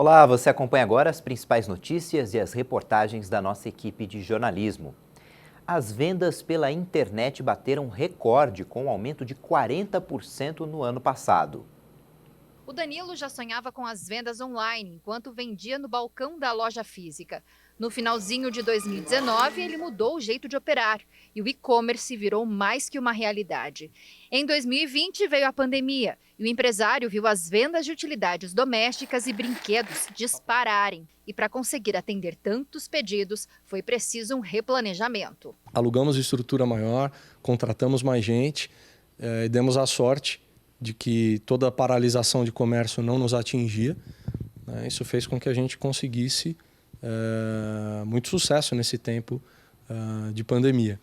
Olá, você acompanha agora as principais notícias e as reportagens da nossa equipe de jornalismo. As vendas pela internet bateram recorde com um aumento de 40% no ano passado. O Danilo já sonhava com as vendas online, enquanto vendia no balcão da loja física. No finalzinho de 2019, ele mudou o jeito de operar e o e-commerce virou mais que uma realidade. Em 2020, veio a pandemia e o empresário viu as vendas de utilidades domésticas e brinquedos dispararem. E para conseguir atender tantos pedidos, foi preciso um replanejamento. Alugamos estrutura maior, contratamos mais gente e demos a sorte de que toda a paralisação de comércio não nos atingia. Isso fez com que a gente conseguisse muito sucesso nesse tempo de pandemia.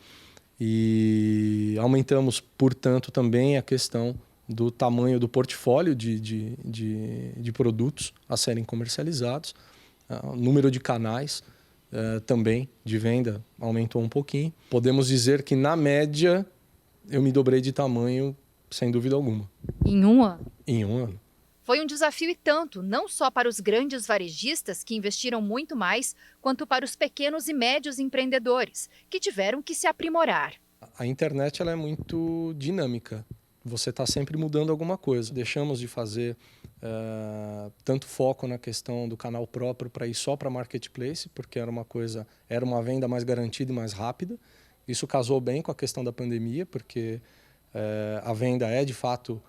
E aumentamos, portanto, também a questão do tamanho do portfólio de produtos a serem comercializados. O número de canais também de venda aumentou um pouquinho. Podemos dizer que, na média, eu me dobrei de tamanho, sem dúvida alguma. Em um ano? Em um ano. Foi um desafio e tanto, não só para os grandes varejistas, que investiram muito mais, quanto para os pequenos e médios empreendedores, que tiveram que se aprimorar. A internet ela é muito dinâmica. Você está sempre mudando alguma coisa. Deixamos de fazer tanto foco na questão do canal próprio para ir só para marketplace, porque era uma venda mais garantida e mais rápida. Isso casou bem com a questão da pandemia, porque a venda é de fato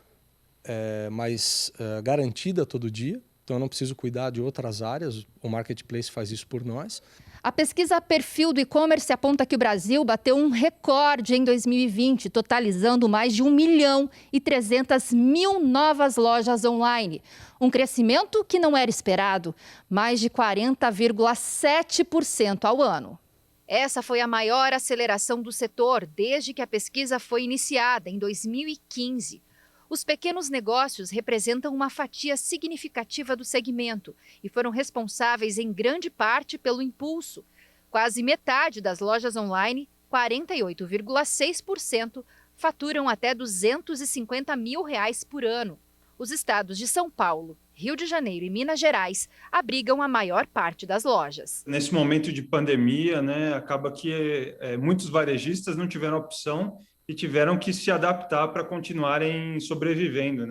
mais garantida todo dia. Então eu não preciso cuidar de outras áreas. O marketplace faz isso por nós. A pesquisa Perfil do e-commerce aponta que o Brasil bateu um recorde em 2020, totalizando mais de 1.300.000 novas lojas online. Um crescimento que não era esperado, mais de 40,7% ao ano. Essa foi a maior aceleração do setor desde que a pesquisa foi iniciada, em 2015. Os pequenos negócios representam uma fatia significativa do segmento e foram responsáveis em grande parte pelo impulso. Quase metade das lojas online, 48,6%, faturam até R$250 mil por ano. Os estados de São Paulo, Rio de Janeiro e Minas Gerais abrigam a maior parte das lojas. Nesse momento de pandemia, acaba que muitos varejistas não tiveram opção e tiveram que se adaptar para continuarem sobrevivendo,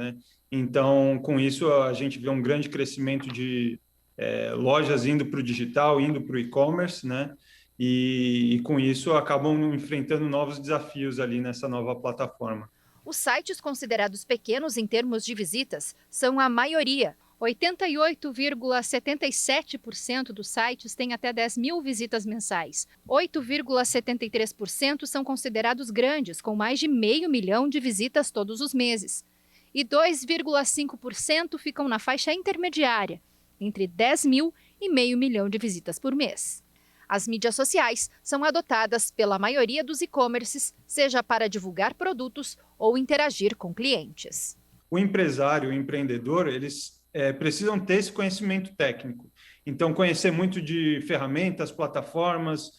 Então, com isso, a gente vê um grande crescimento de lojas indo para o digital, indo para o e-commerce, E com isso acabam enfrentando novos desafios ali nessa nova plataforma. Os sites considerados pequenos em termos de visitas são a maioria. 88,77% dos sites têm até 10 mil visitas mensais. 8,73% são considerados grandes, com mais de 500 mil de visitas todos os meses. E 2,5% ficam na faixa intermediária, entre 10 mil e 500 mil de visitas por mês. As mídias sociais são adotadas pela maioria dos e-commerces, seja para divulgar produtos ou interagir com clientes. O empresário, o empreendedor, eles precisam ter esse conhecimento técnico. Então, conhecer muito de ferramentas, plataformas,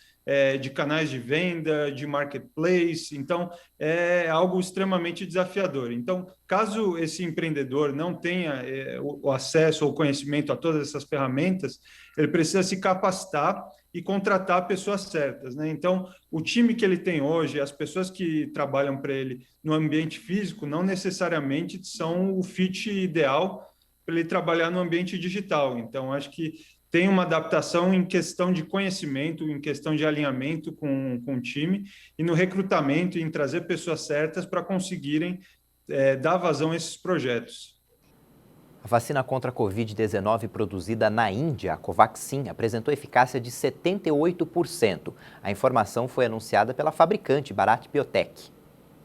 de canais de venda, de marketplace. Então, é algo extremamente desafiador. Então, caso esse empreendedor não tenha o acesso ou conhecimento a todas essas ferramentas, ele precisa se capacitar e contratar pessoas certas, Então, o time que ele tem hoje, as pessoas que trabalham para ele no ambiente físico, não necessariamente são o fit ideal para ele trabalhar no ambiente digital. Então, acho que tem uma adaptação em questão de conhecimento, em questão de alinhamento com o time e no recrutamento, em trazer pessoas certas para conseguirem dar vazão a esses projetos. A vacina contra a Covid-19 produzida na Índia, a Covaxin, apresentou eficácia de 78%. A informação foi anunciada pela fabricante Bharat Biotech.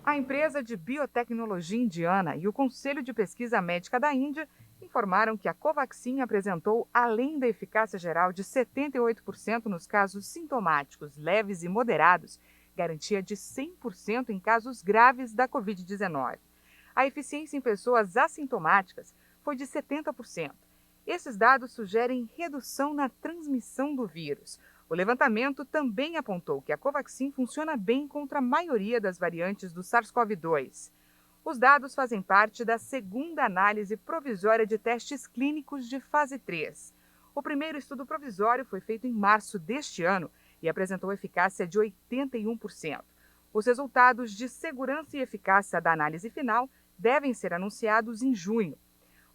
A empresa de biotecnologia indiana e o Conselho de Pesquisa Médica da Índia informaram que a Covaxin apresentou, além da eficácia geral de 78% nos casos sintomáticos leves e moderados, garantia de 100% em casos graves da Covid-19. A eficiência em pessoas assintomáticas foi de 70%. Esses dados sugerem redução na transmissão do vírus. O levantamento também apontou que a Covaxin funciona bem contra a maioria das variantes do SARS-CoV-2. Os dados fazem parte da segunda análise provisória de testes clínicos de fase 3. O primeiro estudo provisório foi feito em março deste ano e apresentou eficácia de 81%. Os resultados de segurança e eficácia da análise final devem ser anunciados em junho.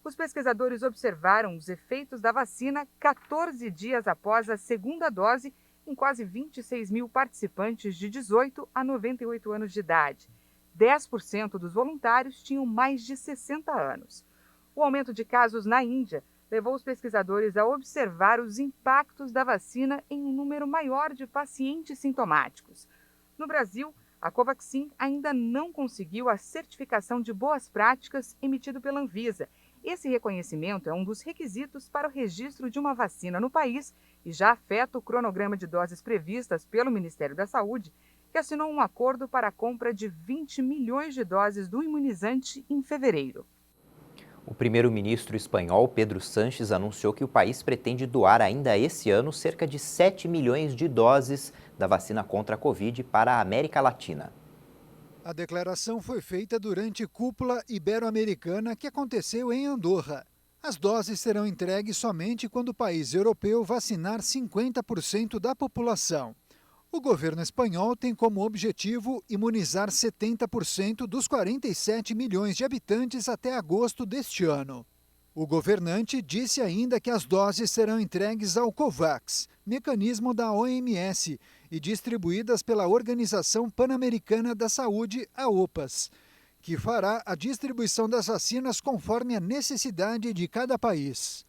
Os pesquisadores observaram os efeitos da vacina 14 dias após a segunda dose em quase 26 mil participantes de 18 a 98 anos de idade. 10% dos voluntários tinham mais de 60 anos. O aumento de casos na Índia levou os pesquisadores a observar os impactos da vacina em um número maior de pacientes sintomáticos. No Brasil, a Covaxin ainda não conseguiu a certificação de boas práticas emitido pela Anvisa. Esse reconhecimento é um dos requisitos para o registro de uma vacina no país e já afeta o cronograma de doses previstas pelo Ministério da Saúde, que assinou um acordo para a compra de 20 milhões de doses do imunizante em fevereiro. O primeiro-ministro espanhol Pedro Sánchez anunciou que o país pretende doar ainda esse ano cerca de 7 milhões de doses da vacina contra a Covid para a América Latina. A declaração foi feita durante cúpula ibero-americana que aconteceu em Andorra. As doses serão entregues somente quando o país europeu vacinar 50% da população. O governo espanhol tem como objetivo imunizar 70% dos 47 milhões de habitantes até agosto deste ano. O governante disse ainda que as doses serão entregues ao COVAX, mecanismo da OMS, e distribuídas pela Organização Pan-Americana da Saúde, a OPAS, que fará a distribuição das vacinas conforme a necessidade de cada país.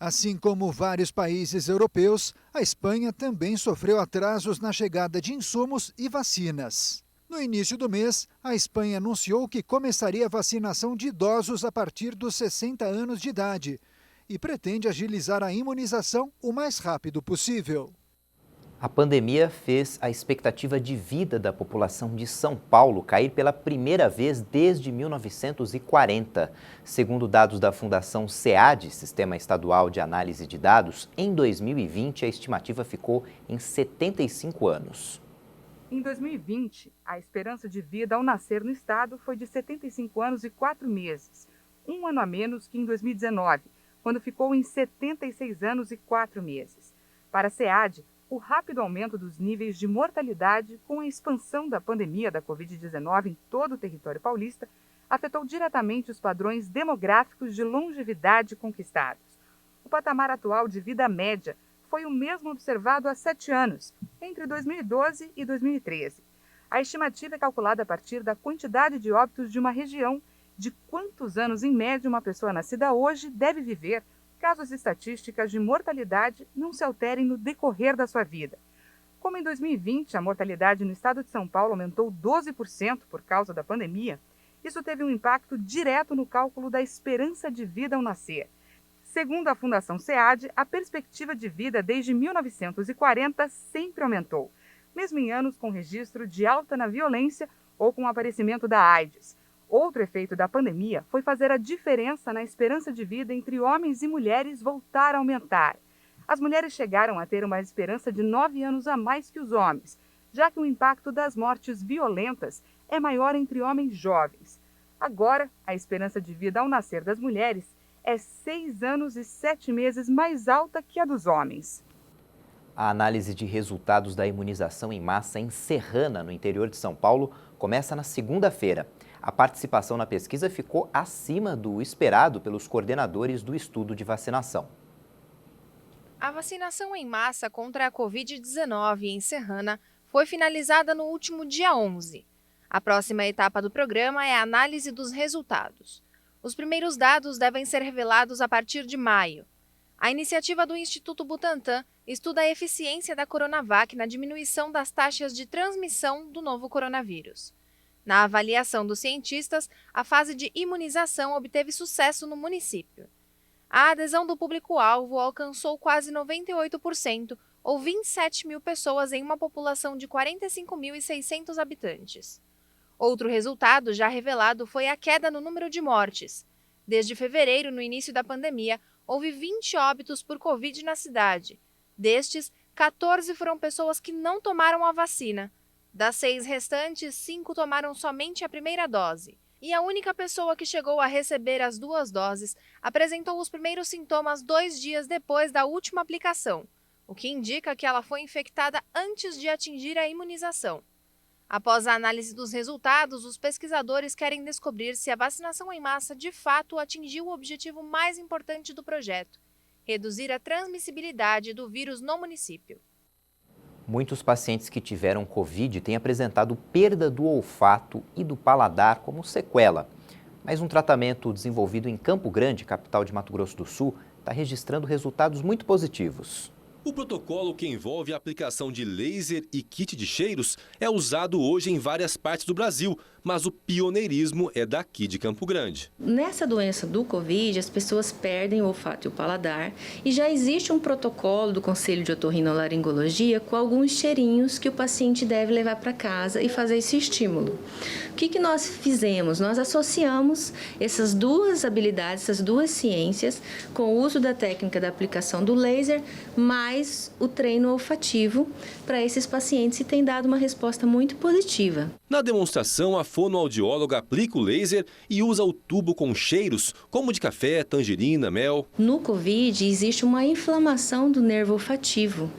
Assim como vários países europeus, a Espanha também sofreu atrasos na chegada de insumos e vacinas. No início do mês, a Espanha anunciou que começaria a vacinação de idosos a partir dos 60 anos de idade e pretende agilizar a imunização o mais rápido possível. A pandemia fez a expectativa de vida da população de São Paulo cair pela primeira vez desde 1940. Segundo dados da Fundação SEAD, Sistema Estadual de Análise de Dados, em 2020 a estimativa ficou em 75 anos. Em 2020, a esperança de vida ao nascer no estado foi de 75 anos e 4 meses, um ano a menos que em 2019, quando ficou em 76 anos e 4 meses. Para a SEAD, o rápido aumento dos níveis de mortalidade com a expansão da pandemia da Covid-19 em todo o território paulista afetou diretamente os padrões demográficos de longevidade conquistados. O patamar atual de vida média foi o mesmo observado há 7 anos, entre 2012 e 2013. A estimativa é calculada a partir da quantidade de óbitos de uma região, de quantos anos em média uma pessoa nascida hoje deve viver, caso as estatísticas de mortalidade não se alterem no decorrer da sua vida. Como em 2020 a mortalidade no estado de São Paulo aumentou 12% por causa da pandemia, isso teve um impacto direto no cálculo da esperança de vida ao nascer. Segundo a Fundação SEAD, a perspectiva de vida desde 1940 sempre aumentou, mesmo em anos com registro de alta na violência ou com o aparecimento da AIDS. Outro efeito da pandemia foi fazer a diferença na esperança de vida entre homens e mulheres voltar a aumentar. As mulheres chegaram a ter uma esperança de 9 anos a mais que os homens, já que o impacto das mortes violentas é maior entre homens jovens. Agora, a esperança de vida ao nascer das mulheres é 6 anos e 7 meses mais alta que a dos homens. A análise de resultados da imunização em massa em Serrana, no interior de São Paulo, começa na segunda-feira. A participação na pesquisa ficou acima do esperado pelos coordenadores do estudo de vacinação. A vacinação em massa contra a Covid-19 em Serrana foi finalizada no último dia 11. A próxima etapa do programa é a análise dos resultados. Os primeiros dados devem ser revelados a partir de maio. A iniciativa do Instituto Butantan estuda a eficiência da Coronavac na diminuição das taxas de transmissão do novo coronavírus. Na avaliação dos cientistas, a fase de imunização obteve sucesso no município. A adesão do público-alvo alcançou quase 98%, ou 27 mil pessoas em uma população de 45.600 habitantes. Outro resultado já revelado foi a queda no número de mortes. Desde fevereiro, no início da pandemia, houve 20 óbitos por Covid na cidade. Destes, 14 foram pessoas que não tomaram a vacina. Das 6 restantes, 5 tomaram somente a primeira dose. E a única pessoa que chegou a receber as 2 doses apresentou os primeiros sintomas 2 dias depois da última aplicação, o que indica que ela foi infectada antes de atingir a imunização. Após a análise dos resultados, os pesquisadores querem descobrir se a vacinação em massa de fato atingiu o objetivo mais importante do projeto: reduzir a transmissibilidade do vírus no município. Muitos pacientes que tiveram Covid têm apresentado perda do olfato e do paladar como sequela. Mas um tratamento desenvolvido em Campo Grande, capital de Mato Grosso do Sul, está registrando resultados muito positivos. O protocolo, que envolve a aplicação de laser e kit de cheiros, é usado hoje em várias partes do Brasil, mas o pioneirismo é daqui de Campo Grande. Nessa doença do Covid, as pessoas perdem o olfato e o paladar e já existe um protocolo do Conselho de Otorrinolaringologia com alguns cheirinhos que o paciente deve levar para casa e fazer esse estímulo. O que nós fizemos? Nós associamos essas duas habilidades, essas duas ciências, com o uso da técnica da aplicação do laser, mais o treino olfativo para esses pacientes, e tem dado uma resposta muito positiva. Na demonstração, a fonoaudióloga aplica o laser e usa o tubo com cheiros, como de café, tangerina, mel. No Covid, existe uma inflamação do nervo olfativo,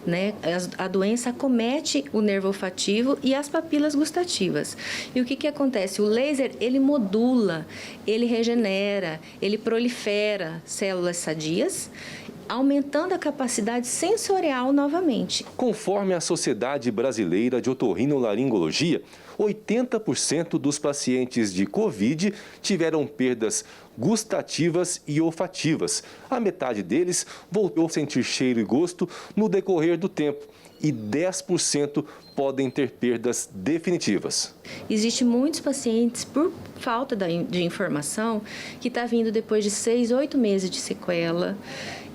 né? A doença acomete o nervo olfativo e as papilas gustativas. E o que acontece? O laser, ele modula, ele regenera, ele prolifera células sadias, aumentando a capacidade sensorial novamente. Conforme a Sociedade Brasileira de Otorrinolaringologia, 80% dos pacientes de Covid tiveram perdas gustativas e olfativas. A metade deles voltou a sentir cheiro e gosto no decorrer do tempo, e 10% podem ter perdas definitivas. Existem muitos pacientes, por falta de informação, que está vindo depois de 6, 8 meses de sequela,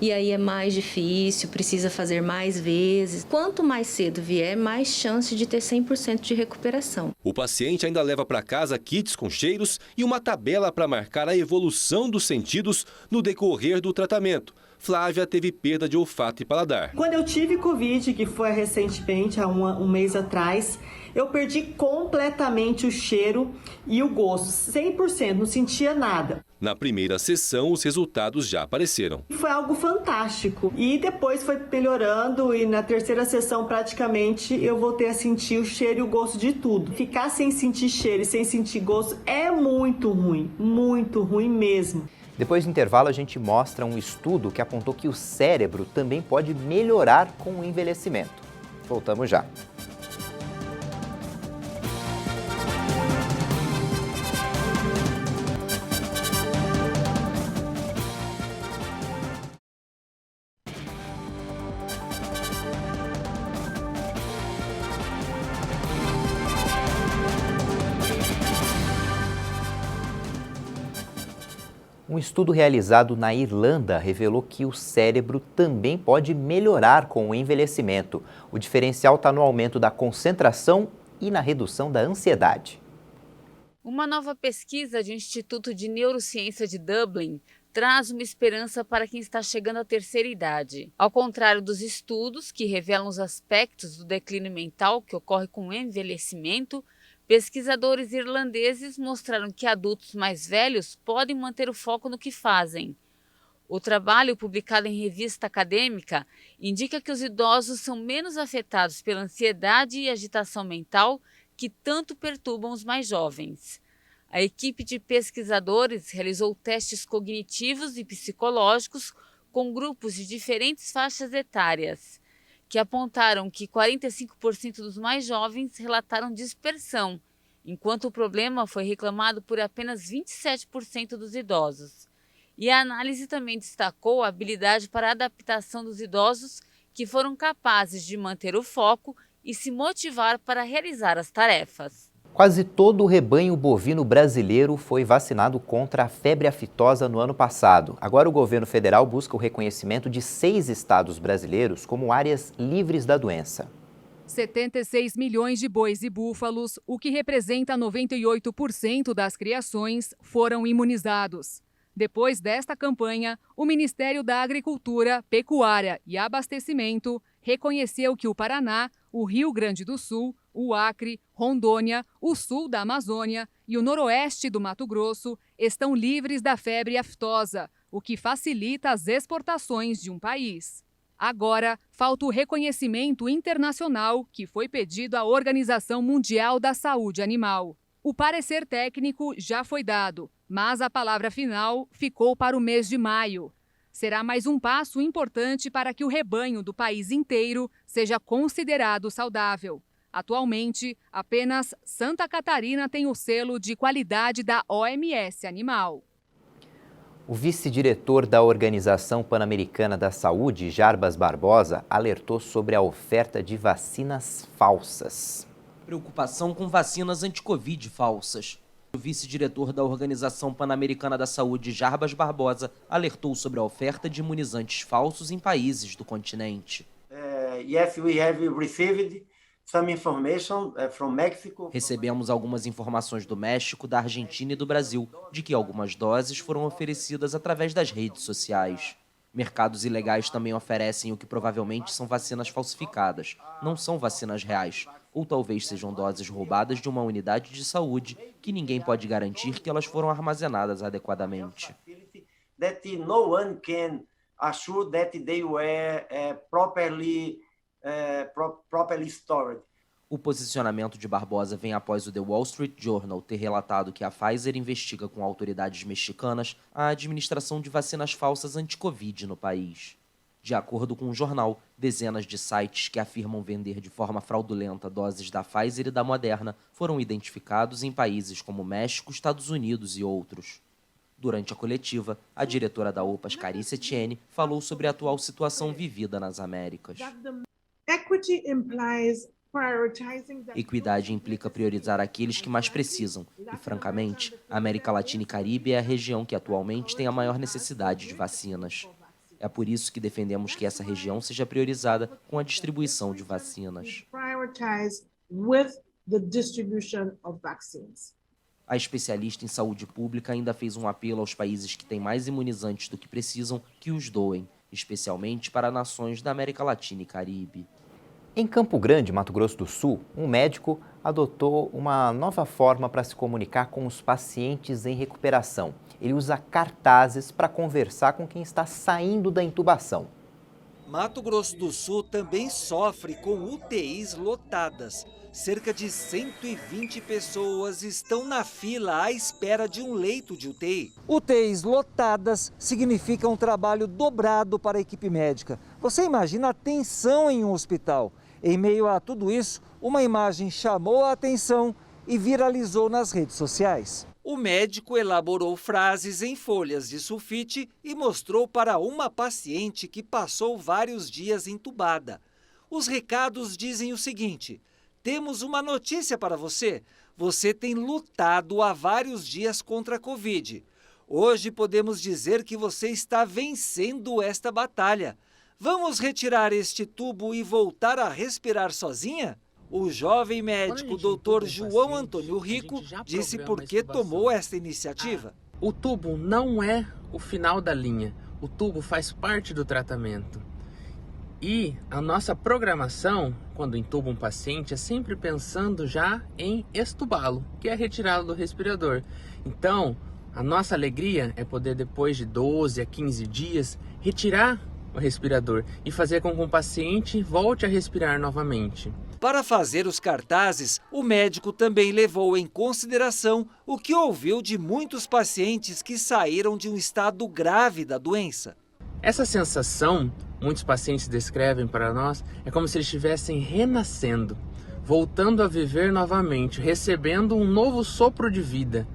e aí é mais difícil, precisa fazer mais vezes. Quanto mais cedo vier, mais chance de ter 100% de recuperação. O paciente ainda leva para casa kits com cheiros e uma tabela para marcar a evolução dos sentidos no decorrer do tratamento. Flávia teve perda de olfato e paladar. Quando eu tive Covid, que foi recentemente, há um mês atrás, eu perdi completamente o cheiro e o gosto, 100%, não sentia nada. Na primeira sessão, os resultados já apareceram. Foi algo fantástico. E depois foi melhorando, e na terceira sessão, praticamente, eu voltei a sentir o cheiro e o gosto de tudo. Ficar sem sentir cheiro e sem sentir gosto é muito ruim mesmo. Depois do intervalo, a gente mostra um estudo que apontou que o cérebro também pode melhorar com o envelhecimento. Voltamos já. Um estudo realizado na Irlanda revelou que o cérebro também pode melhorar com o envelhecimento. O diferencial está no aumento da concentração e na redução da ansiedade. Uma nova pesquisa do Instituto de Neurociência de Dublin traz uma esperança para quem está chegando à terceira idade. Ao contrário dos estudos que revelam os aspectos do declínio mental que ocorre com o envelhecimento, pesquisadores irlandeses mostraram que adultos mais velhos podem manter o foco no que fazem. O trabalho, publicado em revista acadêmica, indica que os idosos são menos afetados pela ansiedade e agitação mental que tanto perturbam os mais jovens. A equipe de pesquisadores realizou testes cognitivos e psicológicos com grupos de diferentes faixas etárias, que apontaram que 45% dos mais jovens relataram dispersão, enquanto o problema foi reclamado por apenas 27% dos idosos. E a análise também destacou a habilidade para a adaptação dos idosos, que foram capazes de manter o foco e se motivar para realizar as tarefas. Quase todo o rebanho bovino brasileiro foi vacinado contra a febre aftosa no ano passado. Agora o governo federal busca o reconhecimento de 6 estados brasileiros como áreas livres da doença. 76 milhões de bois e búfalos, o que representa 98% das criações, foram imunizados. Depois desta campanha, o Ministério da Agricultura, Pecuária e Abastecimento reconheceu que o Paraná o Rio Grande do Sul, o Acre, Rondônia, o sul da Amazônia e o noroeste do Mato Grosso estão livres da febre aftosa, o que facilita as exportações de um país. Agora, falta o reconhecimento internacional que foi pedido à Organização Mundial da Saúde Animal. O parecer técnico já foi dado, mas a palavra final ficou para o mês de maio. Será mais um passo importante para que o rebanho do país inteiro seja considerado saudável. Atualmente, apenas Santa Catarina tem o selo de qualidade da OMS Animal. O vice-diretor da Organização Pan-Americana da Saúde, Jarbas Barbosa, alertou sobre a oferta de vacinas falsas. Preocupação com vacinas anti-Covid falsas. O vice-diretor da Organização Pan-Americana da Saúde, Jarbas Barbosa, alertou sobre a oferta de imunizantes falsos em países do continente. Yes, we have received some information from Mexico. Recebemos algumas informações do México, da Argentina e do Brasil, de que algumas doses foram oferecidas através das redes sociais. Mercados ilegais também oferecem o que provavelmente são vacinas falsificadas. Não são vacinas reais. Ou talvez sejam doses roubadas de uma unidade de saúde que ninguém pode garantir que elas foram armazenadas adequadamente. That no one can assure that they were properly stored. O posicionamento de Barbosa vem após o The Wall Street Journal ter relatado que a Pfizer investiga com autoridades mexicanas a administração de vacinas falsas anti-Covid no país. De acordo com o jornal, dezenas de sites que afirmam vender de forma fraudulenta doses da Pfizer e da Moderna foram identificados em países como México, Estados Unidos e outros. Durante a coletiva, a diretora da OPAS, Carice Etienne, falou sobre a atual situação vivida nas Américas. Equidade implica priorizar aqueles que mais precisam e, francamente, a América Latina e Caribe é a região que atualmente tem a maior necessidade de vacinas. É por isso que defendemos que essa região seja priorizada com a distribuição de vacinas. A especialista em saúde pública ainda fez um apelo aos países que têm mais imunizantes do que precisam que os doem, especialmente para nações da América Latina e Caribe. Em Campo Grande, Mato Grosso do Sul, um médico adotou uma nova forma para se comunicar com os pacientes em recuperação. Ele usa cartazes para conversar com quem está saindo da intubação. Mato Grosso do Sul também sofre com UTIs lotadas. Cerca de 120 pessoas estão na fila à espera de um leito de UTI. UTIs lotadas significa um trabalho dobrado para a equipe médica. Você imagina a tensão em um hospital. Em meio a tudo isso, uma imagem chamou a atenção e viralizou nas redes sociais. O médico elaborou frases em folhas de sulfite e mostrou para uma paciente que passou vários dias entubada. Os recados dizem o seguinte: temos uma notícia para você. Você tem lutado há vários dias contra a Covid. Hoje podemos dizer que você está vencendo esta batalha. Vamos retirar este tubo e voltar a respirar sozinha? O jovem médico Dr. João Antônio Rico disse por que tomou esta iniciativa. O tubo não é o final da linha. O tubo faz parte do tratamento. E a nossa programação, quando entuba um paciente, é sempre pensando já em extubá-lo, que é retirá-lo do respirador. Então, a nossa alegria é poder, depois de 12 a 15 dias, retirar o respirador e fazer com que o paciente volte a respirar novamente. Para fazer os cartazes, o médico também levou em consideração o que ouviu de muitos pacientes que saíram de um estado grave da doença. Essa sensação, muitos pacientes descrevem para nós, é como se eles estivessem renascendo, voltando a viver novamente, recebendo um novo sopro de vida.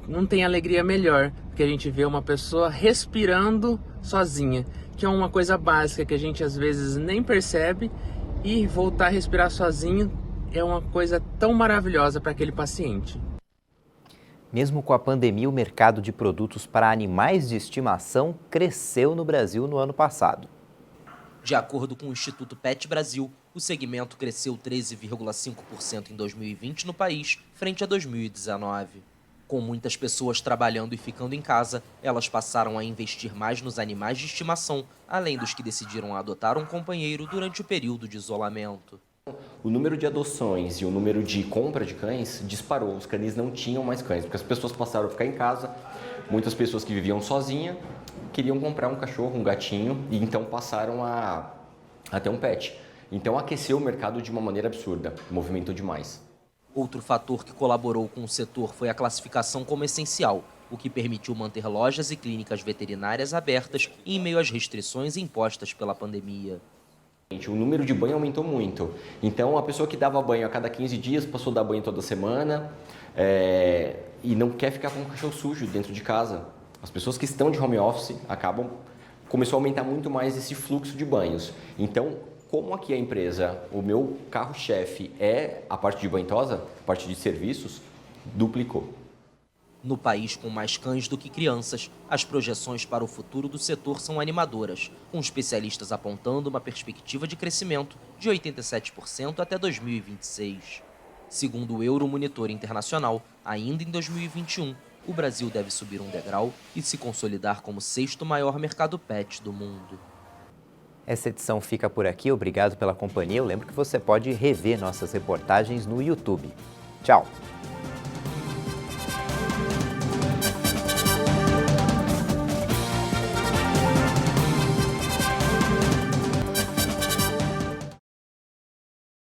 Não tem alegria melhor que a gente ver uma pessoa respirando sozinha, que é uma coisa básica que a gente às vezes nem percebe, e voltar a respirar sozinho é uma coisa tão maravilhosa para aquele paciente. Mesmo com a pandemia, o mercado de produtos para animais de estimação cresceu no Brasil no ano passado. De acordo com o Instituto Pet Brasil, o segmento cresceu 13,5% em 2020 no país, frente a 2019. Com muitas pessoas trabalhando e ficando em casa, elas passaram a investir mais nos animais de estimação, além dos que decidiram adotar um companheiro durante o período de isolamento. o número de adoções e o número de compra de cães disparou. Os canis não tinham mais cães, porque as pessoas passaram a ficar em casa. Muitas pessoas que viviam sozinhas queriam comprar um cachorro, um gatinho, e então passaram a ter um pet. Então aqueceu o mercado de uma maneira absurda, movimentou demais. Outro fator que colaborou com o setor foi a classificação como essencial, o que permitiu manter lojas e clínicas veterinárias abertas em meio às restrições impostas pela pandemia. O número de banho aumentou muito. Então, a pessoa que dava banho a cada 15 dias passou a dar banho toda semana e não quer ficar com o cachorro sujo dentro de casa. As pessoas que estão de home office começou a aumentar muito mais esse fluxo de banhos. Então, como aqui a empresa, o meu carro-chefe é a parte de banhosa, a parte de serviços, duplicou. No país com mais cães do que crianças, as projeções para o futuro do setor são animadoras, com especialistas apontando uma perspectiva de crescimento de 87% até 2026. Segundo o Euromonitor Internacional, ainda em 2021, o Brasil deve subir um degrau e se consolidar como 6º maior mercado pet do mundo. Essa edição fica por aqui, obrigado pela companhia. Eu lembro que você pode rever nossas reportagens no YouTube. Tchau!